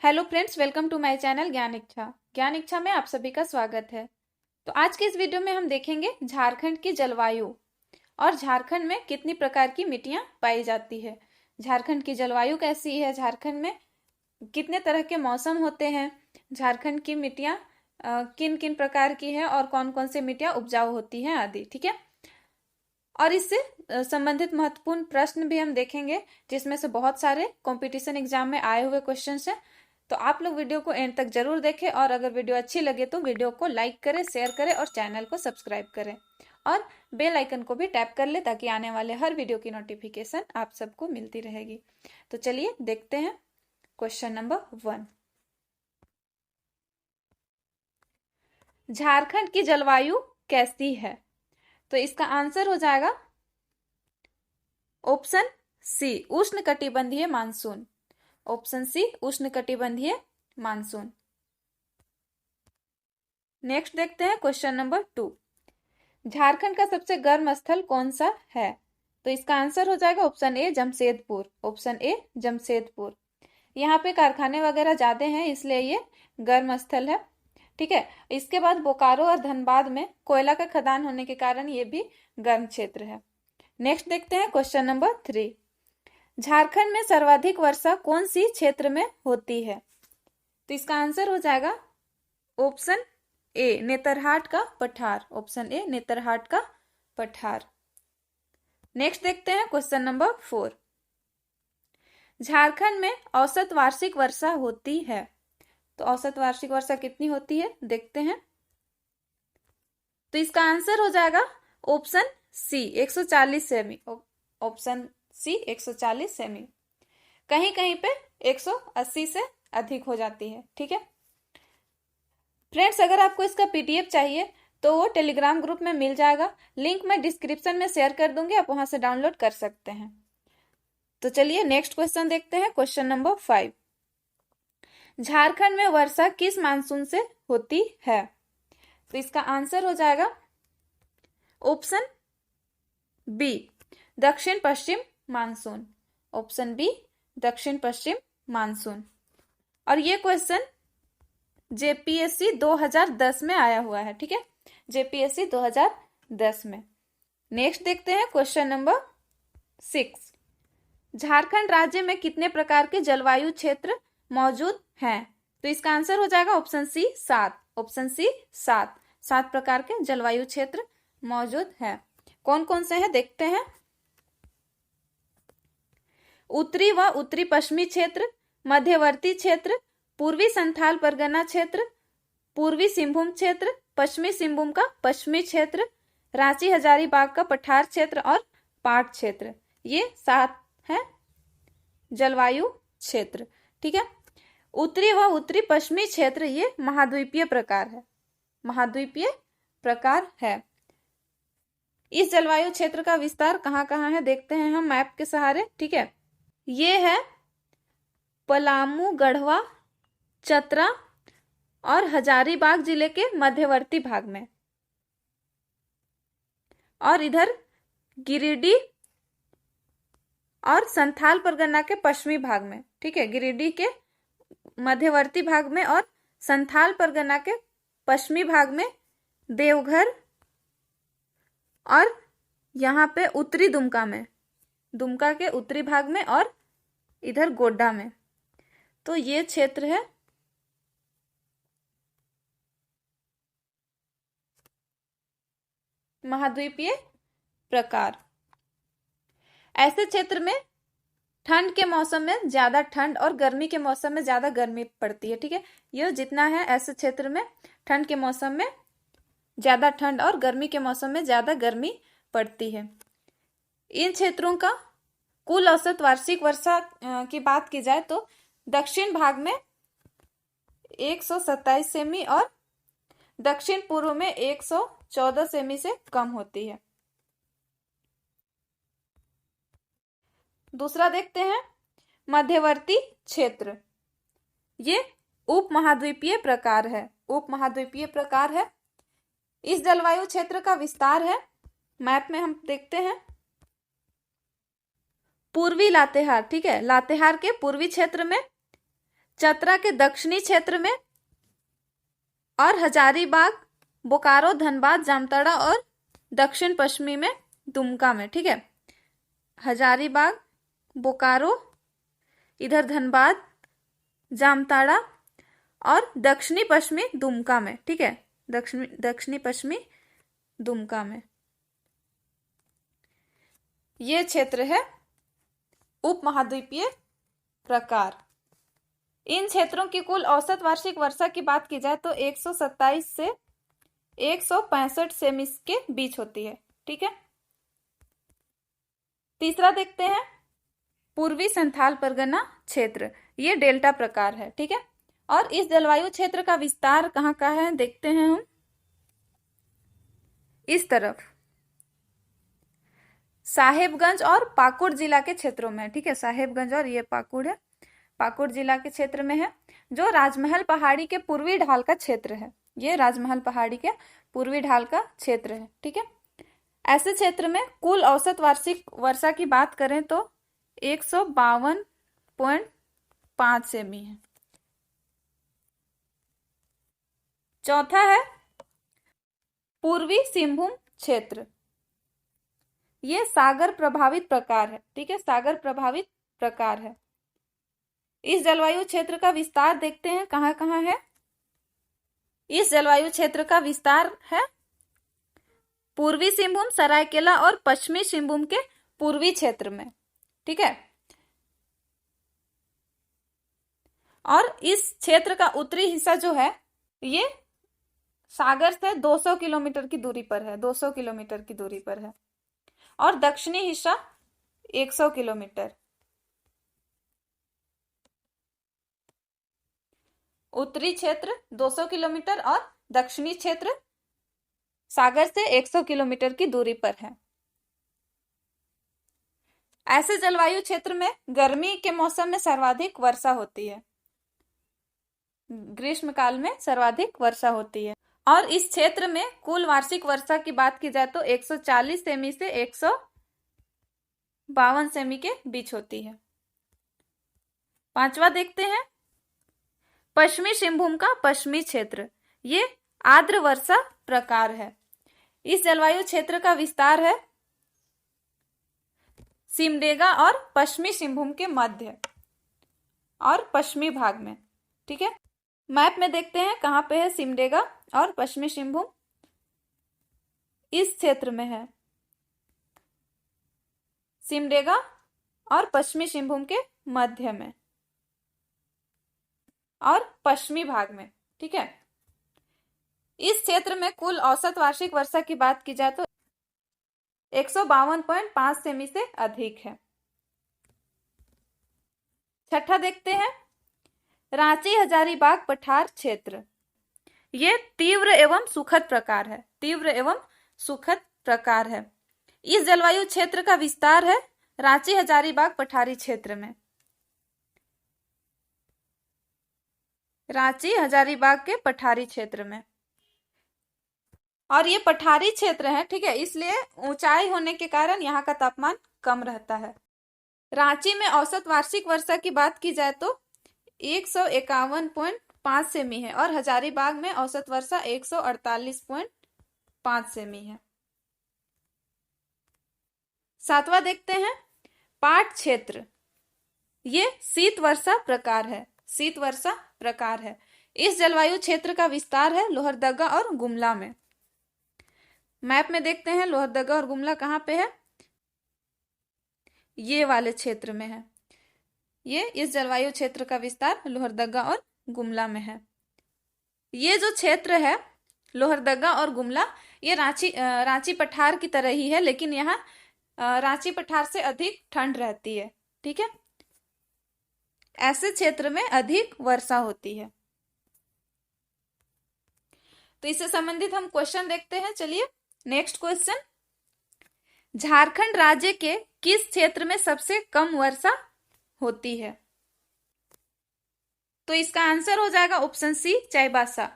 Hello friends, welcome to my channel Gyan Ichchha. ज्ञान इच्छा में आप सभी का स्वागत है। तो आज के इस वीडियो में हम देखेंगे झारखंड की जलवायु और झारखंड में कितनी प्रकार की मिट्टियां पाई जाती है। झारखंड की जलवायु कैसी है, झारखंड में कितने तरह के मौसम होते हैं, झारखंड की मिट्टियां किन किन प्रकार की है और कौन कौन सी मिट्टियां उपजाऊ होती हैं आदि। ठीक है। और इससे संबंधित महत्वपूर्ण प्रश्न भी हम देखेंगे, जिसमें से बहुत सारे कंपटीशन एग्जाम में आए हुए क्वेश्चंस हैं। तो आप लोग वीडियो को एंड तक जरूर देखें और अगर वीडियो अच्छी लगे तो वीडियो को लाइक करें, शेयर करें और चैनल को सब्सक्राइब करें और बेल आइकन को भी टैप कर ले ताकि आने वाले हर वीडियो की नोटिफिकेशन आप सबको मिलती रहेगी। तो चलिए देखते हैं क्वेश्चन नंबर 1। झारखंड की जलवायु कैसी है? तो इसका आंसर हो जाएगा ऑप्शन सी, उष्णकटिबंधीय मानसून। ऑप्शन सी, उष्णकटिबंधीय मानसून। नेक्स्ट देखते हैं क्वेश्चन नंबर 2। झारखंड का सबसे गर्म स्थल कौन सा है? तो इसका आंसर हो जाएगा option A, Jamshedpur. Option A, Jamshedpur. यहाँ पे कारखाने वगैरह ज्यादा हैं, इसलिए ये गर्म स्थल है। ठीक है। इसके बाद बोकारो और धनबाद में कोयला का खदान होने के कारण ये भी गर्म क्षेत्र है। नेक्स्ट देखते हैं क्वेश्चन नंबर 3। झारखंड में सर्वाधिक वर्षा कौन सी क्षेत्र में होती है? तो इसका आंसर हो जाएगा ऑप्शन ए, नेतरहाट का पठार। ऑप्शन ए, नेतरहाट का पठार। नेक्स्ट देखते हैं क्वेश्चन नंबर 4। झारखंड में औसत वार्षिक वर्षा होती है। तो औसत वार्षिक वर्षा कितनी होती है देखते हैं। तो इसका आंसर हो जाएगा ऑप्शन सी, 140 सेमी। ऑप्शन सी, 140 सेमी। कहीं कहीं पे 180 से अधिक हो जाती है। ठीक है फ्रेंड्स, अगर आपको इसका पीडीएफ चाहिए तो वो टेलीग्राम ग्रुप में मिल जाएगा, लिंक मैं डिस्क्रिप्शन में शेयर कर दूंगी, आप वहां से डाउनलोड कर सकते हैं। तो चलिए नेक्स्ट क्वेश्चन देखते हैं, क्वेश्चन नंबर 5। झारखंड में वर्षा किस मानसून से होती है? तो इसका आंसर हो जाएगा ऑप्शन बी, दक्षिण पश्चिम मानसून। ऑप्शन बी, दक्षिण पश्चिम मानसून। और ये क्वेश्चन जेपीएससी 2010 में आया हुआ है। ठीक है, जेपीएससी 2010 में। नेक्स्ट देखते हैं क्वेश्चन नंबर 6। झारखंड राज्य में कितने प्रकार के जलवायु क्षेत्र मौजूद हैं? तो इसका आंसर हो जाएगा ऑप्शन सी, 7। Option C, 7। 7 प्रकार के जलवायु क्षेत्र मौजूद है। कौन कौन से हैं देखते हैं। उत्तरी व उत्तरी पश्चिमी क्षेत्र, मध्यवर्ती क्षेत्र, पूर्वी संथाल परगना क्षेत्र, पूर्वी सिंहभूम क्षेत्र, पश्चिमी सिंहभूम का पश्चिमी क्षेत्र, रांची हजारीबाग का पठार क्षेत्र और पाट क्षेत्र। ये 7 है जलवायु क्षेत्र। ठीक है। उत्तरी व उत्तरी पश्चिमी क्षेत्र ये महाद्वीपीय प्रकार है। महाद्वीपीय प्रकार है। इस जलवायु क्षेत्र का विस्तार कहाँ कहाँ है देखते हैं हम मैप के सहारे। ठीक है, ये है पलामू, गढ़वा, चतरा और हजारीबाग जिले के मध्यवर्ती भाग में, और इधर गिरिडीह और संथाल परगना के पश्चिमी भाग में। ठीक है, गिरिडीह के मध्यवर्ती भाग में और संथाल परगना के पश्चिमी भाग में देवघर, और यहाँ पे उत्तरी दुमका में, दुमका के उत्तरी भाग में, और इधर गोड्डा में। तो ये क्षेत्र है महाद्वीपीय प्रकार। ऐसे क्षेत्र में ठंड के मौसम में ज्यादा ठंड और गर्मी के मौसम में ज्यादा गर्मी पड़ती है। ठीक है, ये जितना है ऐसे क्षेत्र में ठंड के मौसम में ज्यादा ठंड और गर्मी के मौसम में ज्यादा गर्मी पड़ती है। इन क्षेत्रों का कुल औसत वार्षिक वर्षा की बात की जाए तो दक्षिण भाग में 127 सेमी और दक्षिण पूर्व में 114 सेमी से कम होती है। दूसरा देखते हैं मध्यवर्ती क्षेत्र। ये उप महाद्वीपीय प्रकार है। उप महाद्वीपीय प्रकार है। इस जलवायु क्षेत्र का विस्तार है, मैप में हम देखते हैं, पूर्वी लातेहार। ठीक है, लातेहार के पूर्वी क्षेत्र में चतरा के दक्षिणी क्षेत्र में, और हजारीबाग, बोकारो, धनबाद, जामताड़ा और दक्षिण पश्चिमी में दुमका में। ठीक है, हजारीबाग, बोकारो, इधर धनबाद, जामताड़ा और दक्षिणी पश्चिमी दुमका में। ठीक है, दक्षिणी पश्चिमी दुमका में ये क्षेत्र है उपमहाद्वीपीय प्रकार। इन क्षेत्रों की कुल औसत वार्षिक वर्षा की बात की जाए तो 127 से 165 सेमी के बीच होती है। ठीक है, तीसरा देखते हैं पूर्वी संथाल परगना क्षेत्र। ये डेल्टा प्रकार है। ठीक है, और इस जलवायु क्षेत्र का विस्तार कहाँ का है देखते हैं हम। इस तरफ साहेबगंज और पाकुड़ जिला के क्षेत्रों में। ठीक है, साहेबगंज और ये पाकुड़ है, पाकुड़ जिला के क्षेत्र में है, जो राजमहल पहाड़ी के पूर्वी ढाल का क्षेत्र है। ये राजमहल पहाड़ी के पूर्वी ढाल का क्षेत्र है। ठीक है, ऐसे क्षेत्र में कुल औसत वार्षिक वर्षा की बात करें तो 152.5 सेमी है। चौथा है पूर्वी सिंहभूम क्षेत्र। ये सागर प्रभावित प्रकार है। ठीक है, सागर प्रभावित प्रकार है। इस जलवायु क्षेत्र का विस्तार देखते हैं कहाँ कहाँ है। इस जलवायु क्षेत्र का विस्तार है पूर्वी सिंहभूम, सरायकेला और पश्चिमी सिंहभूम के पूर्वी क्षेत्र में। ठीक है, और इस क्षेत्र का उत्तरी हिस्सा जो है ये सागर से 200 किलोमीटर की दूरी पर है, 200 किलोमीटर की दूरी पर है, और दक्षिणी हिस्सा 100 किलोमीटर। उत्तरी क्षेत्र 200 किलोमीटर और दक्षिणी क्षेत्र सागर से 100 किलोमीटर की दूरी पर है। ऐसे जलवायु क्षेत्र में गर्मी के मौसम में सर्वाधिक वर्षा होती है, ग्रीष्म काल में सर्वाधिक वर्षा होती है। और इस क्षेत्र में कुल वार्षिक वर्षा की बात की जाए तो 140 सेमी से 152 सेमी के बीच होती है। पांचवा देखते हैं पश्चिमी सिंहभूम का पश्चिमी क्षेत्र। ये आर्द्र वर्षा प्रकार है। इस जलवायु क्षेत्र का विस्तार है सिमडेगा और पश्चिमी सिंहभूम के मध्य और पश्चिमी भाग में। ठीक है, मैप में देखते हैं कहां पे है सिमडेगा और पश्चिमी सिंहभूम। इस क्षेत्र में है सिमडेगा और पश्चिमी सिंहभूम के मध्य में और पश्चिमी भाग में। ठीक है, इस क्षेत्र में कुल औसत वार्षिक वर्षा की बात की जाए तो 152.5 सेमी से अधिक है। छठा देखते हैं रांची हजारीबाग पठार क्षेत्र। ये तीव्र एवं सुखद प्रकार है, तीव्र एवं सुखद प्रकार है। इस जलवायु क्षेत्र का विस्तार है रांची हजारीबाग पठारी क्षेत्र में, रांची हजारीबाग के पठारी क्षेत्र में। और ये पठारी क्षेत्र है। ठीक है, इसलिए ऊंचाई होने के कारण यहाँ का तापमान कम रहता है। रांची में औसत वार्षिक वर्षा की बात की जाए तो 151.5 सेमी है और हजारीबाग में औसत वर्षा 148.5 सेमी है। सातवां देखते हैं पाट क्षेत्र। ये शीत वर्षा प्रकार है, शीत वर्षा प्रकार है। इस जलवायु क्षेत्र का विस्तार है लोहरदगा और गुमला में। मैप में देखते हैं लोहरदगा और गुमला कहाँ पे है, ये वाले क्षेत्र में है। ये इस जलवायु क्षेत्र का विस्तार लोहरदगा और गुमला में है। ये जो क्षेत्र है लोहरदगा और गुमला ये रांची पठार की तरह ही है, लेकिन यहाँ रांची पठार से अधिक ठंड रहती है। ठीक है, ऐसे क्षेत्र में अधिक वर्षा होती है। तो इससे संबंधित हम क्वेश्चन देखते हैं। चलिए नेक्स्ट क्वेश्चन, झारखंड राज्य के किस क्षेत्र में सबसे कम वर्षा होती है? तो इसका आंसर हो जाएगा option C Chaibasa,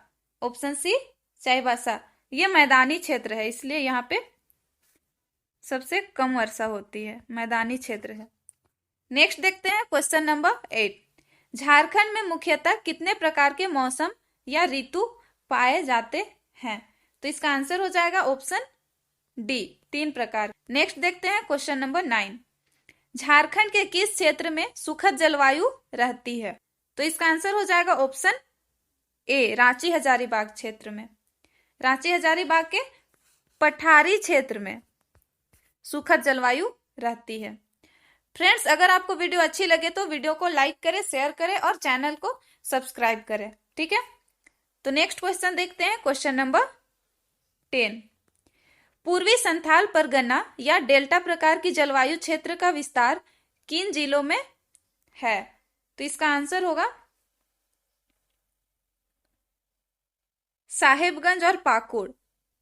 option C Chaibasa. ये मैदानी क्षेत्र है, इसलिए यहाँ पे सबसे कम वर्षा होती है, मैदानी क्षेत्र है। नेक्स्ट देखते हैं क्वेश्चन नंबर 8, झारखंड में मुख्यतः कितने प्रकार के मौसम या ऋतु पाए जाते हैं? तो इसका आंसर हो जाएगा ऑप्शन डी, 3 प्रकार। नेक्स्ट देखते हैं क्वेश्चन नंबर 9। झारखंड के किस क्षेत्र में सुखद जलवायु रहती है? तो इसका आंसर हो जाएगा ऑप्शन ए, रांची हजारीबाग क्षेत्र में। रांची हजारीबाग के पठारी क्षेत्र में सुखद जलवायु रहती है। फ्रेंड्स, अगर आपको वीडियो अच्छी लगे तो वीडियो को लाइक करें, शेयर करें और चैनल को सब्सक्राइब करें। ठीक है, तो नेक्स्ट क्वेश्चन देखते हैं, क्वेश्चन नंबर 10। पूर्वी संथाल परगना या डेल्टा प्रकार की जलवायु क्षेत्र का विस्तार किन जिलों में है? तो इसका आंसर होगा साहेबगंज और पाकुड़।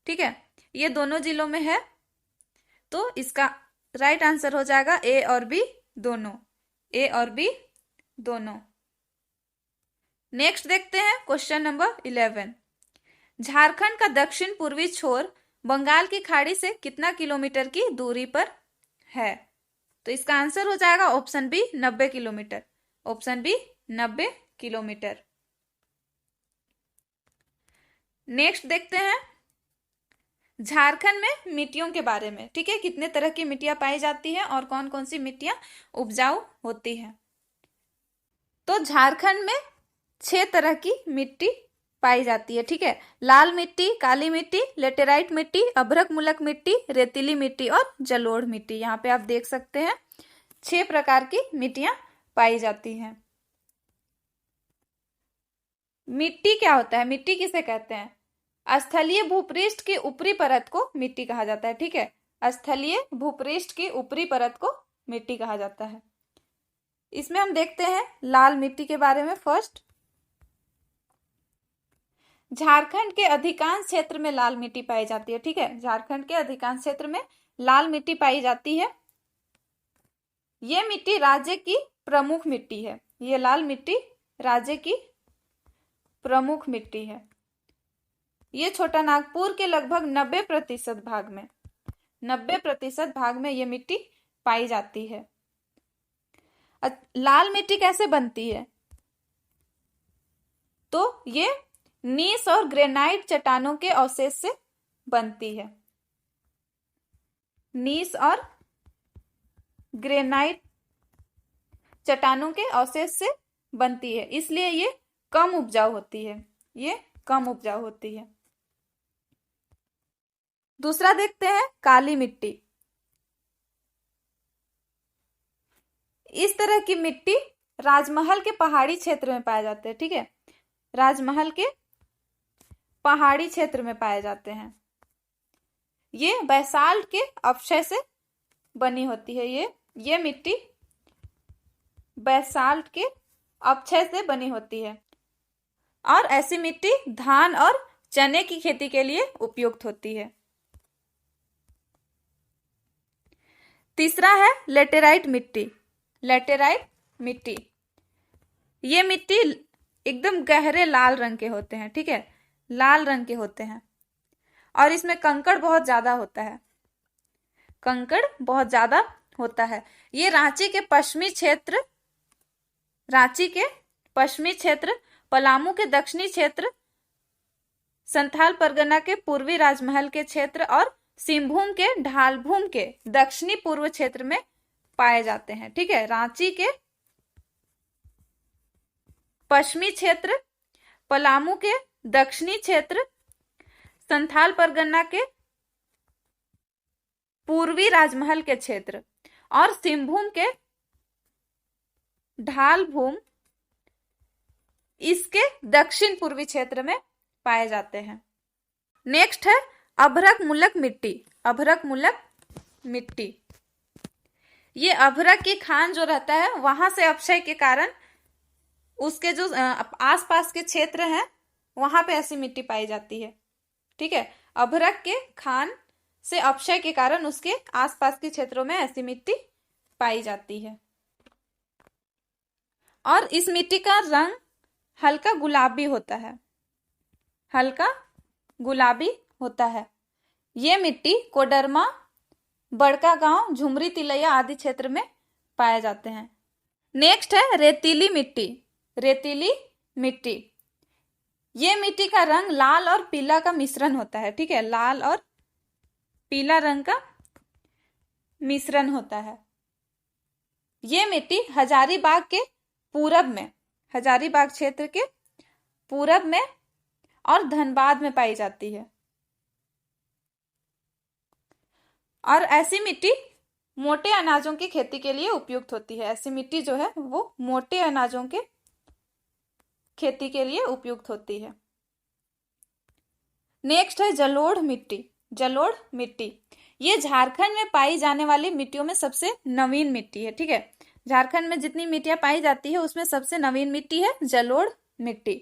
ठीक है, ये दोनों जिलों में है, तो इसका राइट आंसर हो जाएगा ए और बी दोनों, ए और बी दोनों। नेक्स्ट देखते हैं क्वेश्चन नंबर 11। झारखंड का दक्षिण पूर्वी छोर बंगाल की खाड़ी से कितना किलोमीटर की दूरी पर है? तो इसका आंसर हो जाएगा option B, 90 kilometre. Option B, 90 kilometre. Next देखते हैं झारखंड में मिट्टियों के बारे में। ठीक है, कितने तरह की मिट्टियां पाई जाती है और कौन कौन सी मिट्टियां उपजाऊ होती हैं। तो झारखंड में 6 तरह की मिट्टी पाई जाती है। ठीक है, लाल मिट्टी, काली मिट्टी, लेटेराइट मिट्टी, अभ्रक मुलक मिट्टी, रेतीली मिट्टी और जलोढ़ मिट्टी। यहाँ पे आप देख सकते हैं 6 प्रकार की मिट्टियां पाई जाती हैं। मिट्टी क्या होता है? मिट्टी किसे कहते हैं? स्थलीय भूपृष्ठ की ऊपरी परत को मिट्टी कहा जाता है। ठीक है, स्थलीय भूपृष्ठ की ऊपरी परत को मिट्टी कहा जाता है। इसमें हम देखते हैं लाल मिट्टी के बारे में। फर्स्ट, झारखंड के अधिकांश क्षेत्र में लाल मिट्टी पाई जाती है। ठीक है, झारखंड के अधिकांश क्षेत्र में लाल मिट्टी पाई जाती है। ये मिट्टी राज्य की प्रमुख मिट्टी है। ये लाल मिट्टी राज्य की प्रमुख मिट्टी है। ये छोटा नागपुर के लगभग 90% भाग में, 90% भाग में ये मिट्टी पाई जाती है। लाल मिट्टी कैसे बनती है? तो ये नीस और ग्रेनाइट चट्टानों के अवशेष से बनती है। नीस और ग्रेनाइट चट्टानों के अवशेष से बनती है, इसलिए ये कम उपजाऊ होती है। ये कम उपजाऊ होती है। दूसरा देखते हैं काली मिट्टी। इस तरह की मिट्टी राजमहल के पहाड़ी क्षेत्र में पाए जाते हैं। ठीक है, राजमहल के पहाड़ी क्षेत्र में पाए जाते हैं। ये बैसाल्ट के अवशय से बनी होती है। ये मिट्टी बैसाल्ट के अवशय से बनी होती है और ऐसी मिट्टी धान और चने की खेती के लिए उपयुक्त होती है। तीसरा है लेटेराइट मिट्टी। लेटेराइट मिट्टी, ये मिट्टी एकदम गहरे लाल रंग के होते हैं। ठीक है, लाल रंग के होते हैं और इसमें कंकड़ बहुत ज्यादा होता है। कंकड़ बहुत ज्यादा होता है। ये रांची के पश्चिमी क्षेत्र, पलामू के दक्षिणी क्षेत्र, संथाल परगना के पूर्वी राजमहल के क्षेत्र और सिंहभूम के ढालभूम के दक्षिणी पूर्व क्षेत्र में पाए जाते हैं। ठीक है, रांची के पश्चिमी क्षेत्र, पलामू के दक्षिणी क्षेत्र, संथाल परगना के पूर्वी राजमहल के क्षेत्र और सिंहभूम के ढालभूम इसके दक्षिण पूर्वी क्षेत्र में पाए जाते हैं। नेक्स्ट है अभ्रक मुलक मिट्टी। अभ्रक मुलक मिट्टी, ये अभ्रक की खान जो रहता है वहां से अपक्षय के कारण उसके जो आसपास के क्षेत्र हैं वहां पे ऐसी मिट्टी पाई जाती है। ठीक है, अभ्रक के खान से अपक्षय के कारण उसके आसपास के क्षेत्रों में ऐसी मिट्टी पाई जाती है और इस मिट्टी का रंग हल्का गुलाबी होता है। हल्का गुलाबी होता है। ये मिट्टी कोडरमा, बड़का गांव, झुमरी तिलैया आदि क्षेत्र में पाए जाते हैं। नेक्स्ट है रेतीली मिट्टी। रेतीली मिट्टी। ये मिट्टी का रंग लाल और पीला का मिश्रण होता है, ठीक है, लाल और पीला रंग का मिश्रण होता है। ये मिट्टी हजारीबाग के पूरब में, हजारीबाग क्षेत्र के पूरब में और धनबाद में पाई जाती है। और ऐसी मिट्टी मोटे अनाजों की खेती के लिए उपयुक्त होती है। ऐसी मिट्टी जो है वो मोटे अनाजों के खेती के लिए उपयुक्त होती है। नेक्स्ट है जलोढ़ मिट्टी। जलोढ़ मिट्टी ये झारखंड में पाई जाने वाली मिट्टियों में सबसे नवीन मिट्टी है, ठीक है। झारखंड में जितनी मिट्टियां पाई जाती है उसमें सबसे नवीन मिट्टी है जलोढ़ मिट्टी।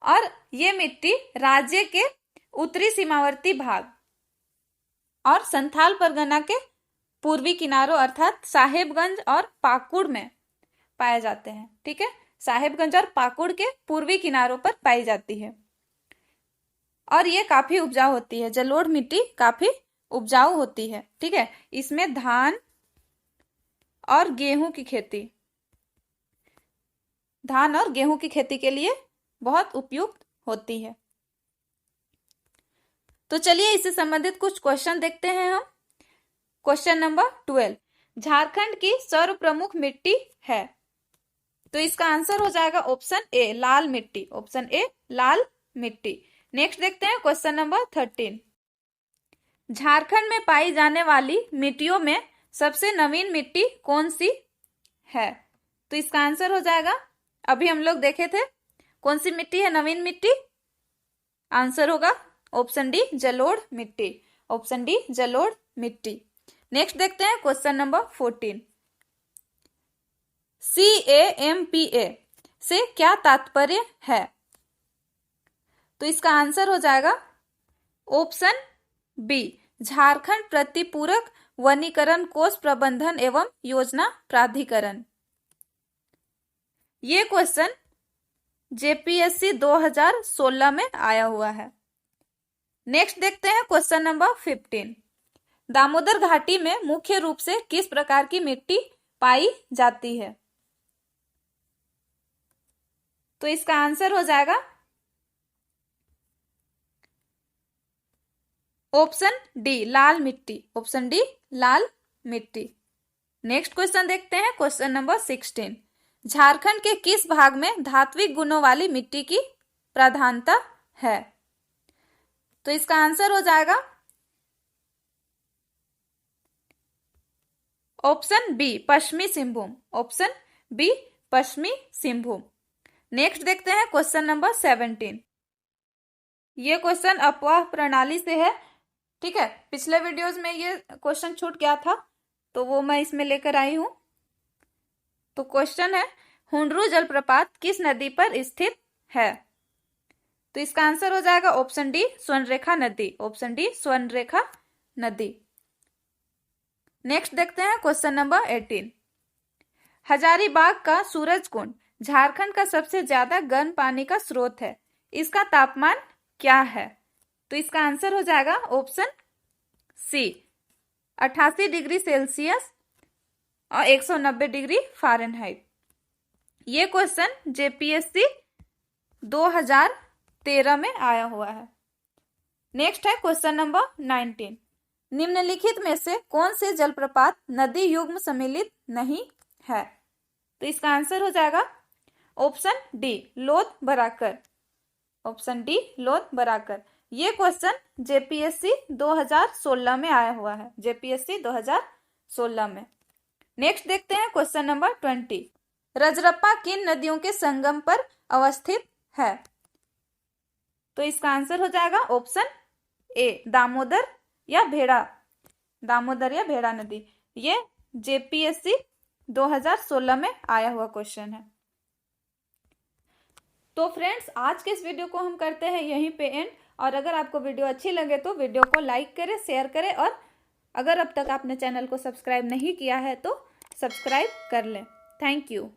और ये मिट्टी राज्य के उत्तरी सीमावर्ती भाग और संथाल परगना के पूर्वी किनारों अर्थात साहेबगंज और पाकुड़ में पाए जाते हैं, ठीक है। साहेबगंज और पाकुड़ के पूर्वी किनारों पर पाई जाती है और ये काफी उपजाऊ होती है। जलोढ़ मिट्टी काफी उपजाऊ होती है, ठीक है। इसमें धान और गेहूं की खेती, धान और गेहूं की खेती के लिए बहुत उपयुक्त होती है। तो चलिए इससे संबंधित कुछ क्वेश्चन देखते हैं हम। क्वेश्चन नंबर 12, झारखंड की सर्व प्रमुख मिट्टी है। तो इसका आंसर हो जाएगा ऑप्शन ए लाल मिट्टी, ऑप्शन ए लाल मिट्टी। नेक्स्ट देखते हैं क्वेश्चन नंबर 13, झारखंड में पाई जाने वाली मिट्टियों में सबसे नवीन मिट्टी कौन सी है। तो इसका आंसर हो जाएगा, अभी हम लोग देखे थे कौन सी मिट्टी है नवीन मिट्टी, आंसर होगा ऑप्शन डी जलोढ़ मिट्टी, ऑप्शन डी जलोढ़ मिट्टी। नेक्स्ट देखते हैं क्वेश्चन नंबर 14, CAMPA से क्या तात्पर्य है। तो इसका आंसर हो जाएगा ऑप्शन बी झारखंड प्रतिपूरक वनीकरण कोष प्रबंधन एवं योजना प्राधिकरण। ये क्वेश्चन JPSC 2016 में आया हुआ है। नेक्स्ट देखते हैं क्वेश्चन नंबर 15, दामोदर घाटी में मुख्य रूप से किस प्रकार की मिट्टी पाई जाती है। तो इसका आंसर हो जाएगा ऑप्शन डी लाल मिट्टी, ऑप्शन डी लाल मिट्टी। नेक्स्ट क्वेश्चन देखते हैं क्वेश्चन नंबर 16, झारखंड के किस भाग में धात्विक गुणों वाली मिट्टी की प्रधानता है। तो इसका आंसर हो जाएगा ऑप्शन बी पश्चिमी सिंहभूम, ऑप्शन बी पश्चिमी सिंहभूम। नेक्स्ट देखते हैं क्वेश्चन नंबर 17, ये क्वेश्चन अपवाह प्रणाली से है, ठीक है। पिछले वीडियोस में ये क्वेश्चन छूट गया था तो वो मैं इसमें लेकर आई हूं। तो क्वेश्चन है हुंडरू जलप्रपात किस नदी पर स्थित है। तो इसका आंसर हो जाएगा ऑप्शन डी स्वर्णरेखा नदी, ऑप्शन डी स्वर्णरेखा नदी। नेक्स्ट देखते हैं क्वेश्चन नंबर 18, हजारीबाग का सूरज कुंड झारखंड का सबसे ज्यादा गर्म पानी का स्रोत है, इसका तापमान क्या है। तो इसका आंसर हो जाएगा ऑप्शन सी 88 डिग्री सेल्सियस और 190 डिग्री फ़ारेनहाइट। ये क्वेश्चन JPSC 2013 में आया हुआ है। नेक्स्ट है क्वेश्चन नंबर 19, निम्नलिखित में से कौन से जलप्रपात नदी युग्म सम्मिलित नहीं है। तो इसका आंसर हो जाएगा ऑप्शन डी लोध बराकर, ऑप्शन डी लोध बराकर। ये क्वेश्चन JPSC 2016 में आया हुआ है, JPSC 2016 में। नेक्स्ट देखते हैं क्वेश्चन नंबर 20, रजरप्पा किन नदियों के संगम पर अवस्थित है। तो इसका आंसर हो जाएगा ऑप्शन ए दामोदर या भेड़ा, दामोदर या भेड़ा नदी। ये JPSC 2016 में आया हुआ क्वेश्चन है। तो फ्रेंड्स आज के इस वीडियो को हम करते हैं यहीं पे एंड। और अगर आपको वीडियो अच्छी लगे तो वीडियो को लाइक करें, शेयर करें और अगर अब तक आपने चैनल को सब्सक्राइब नहीं किया है तो सब्सक्राइब कर लें। Thank you.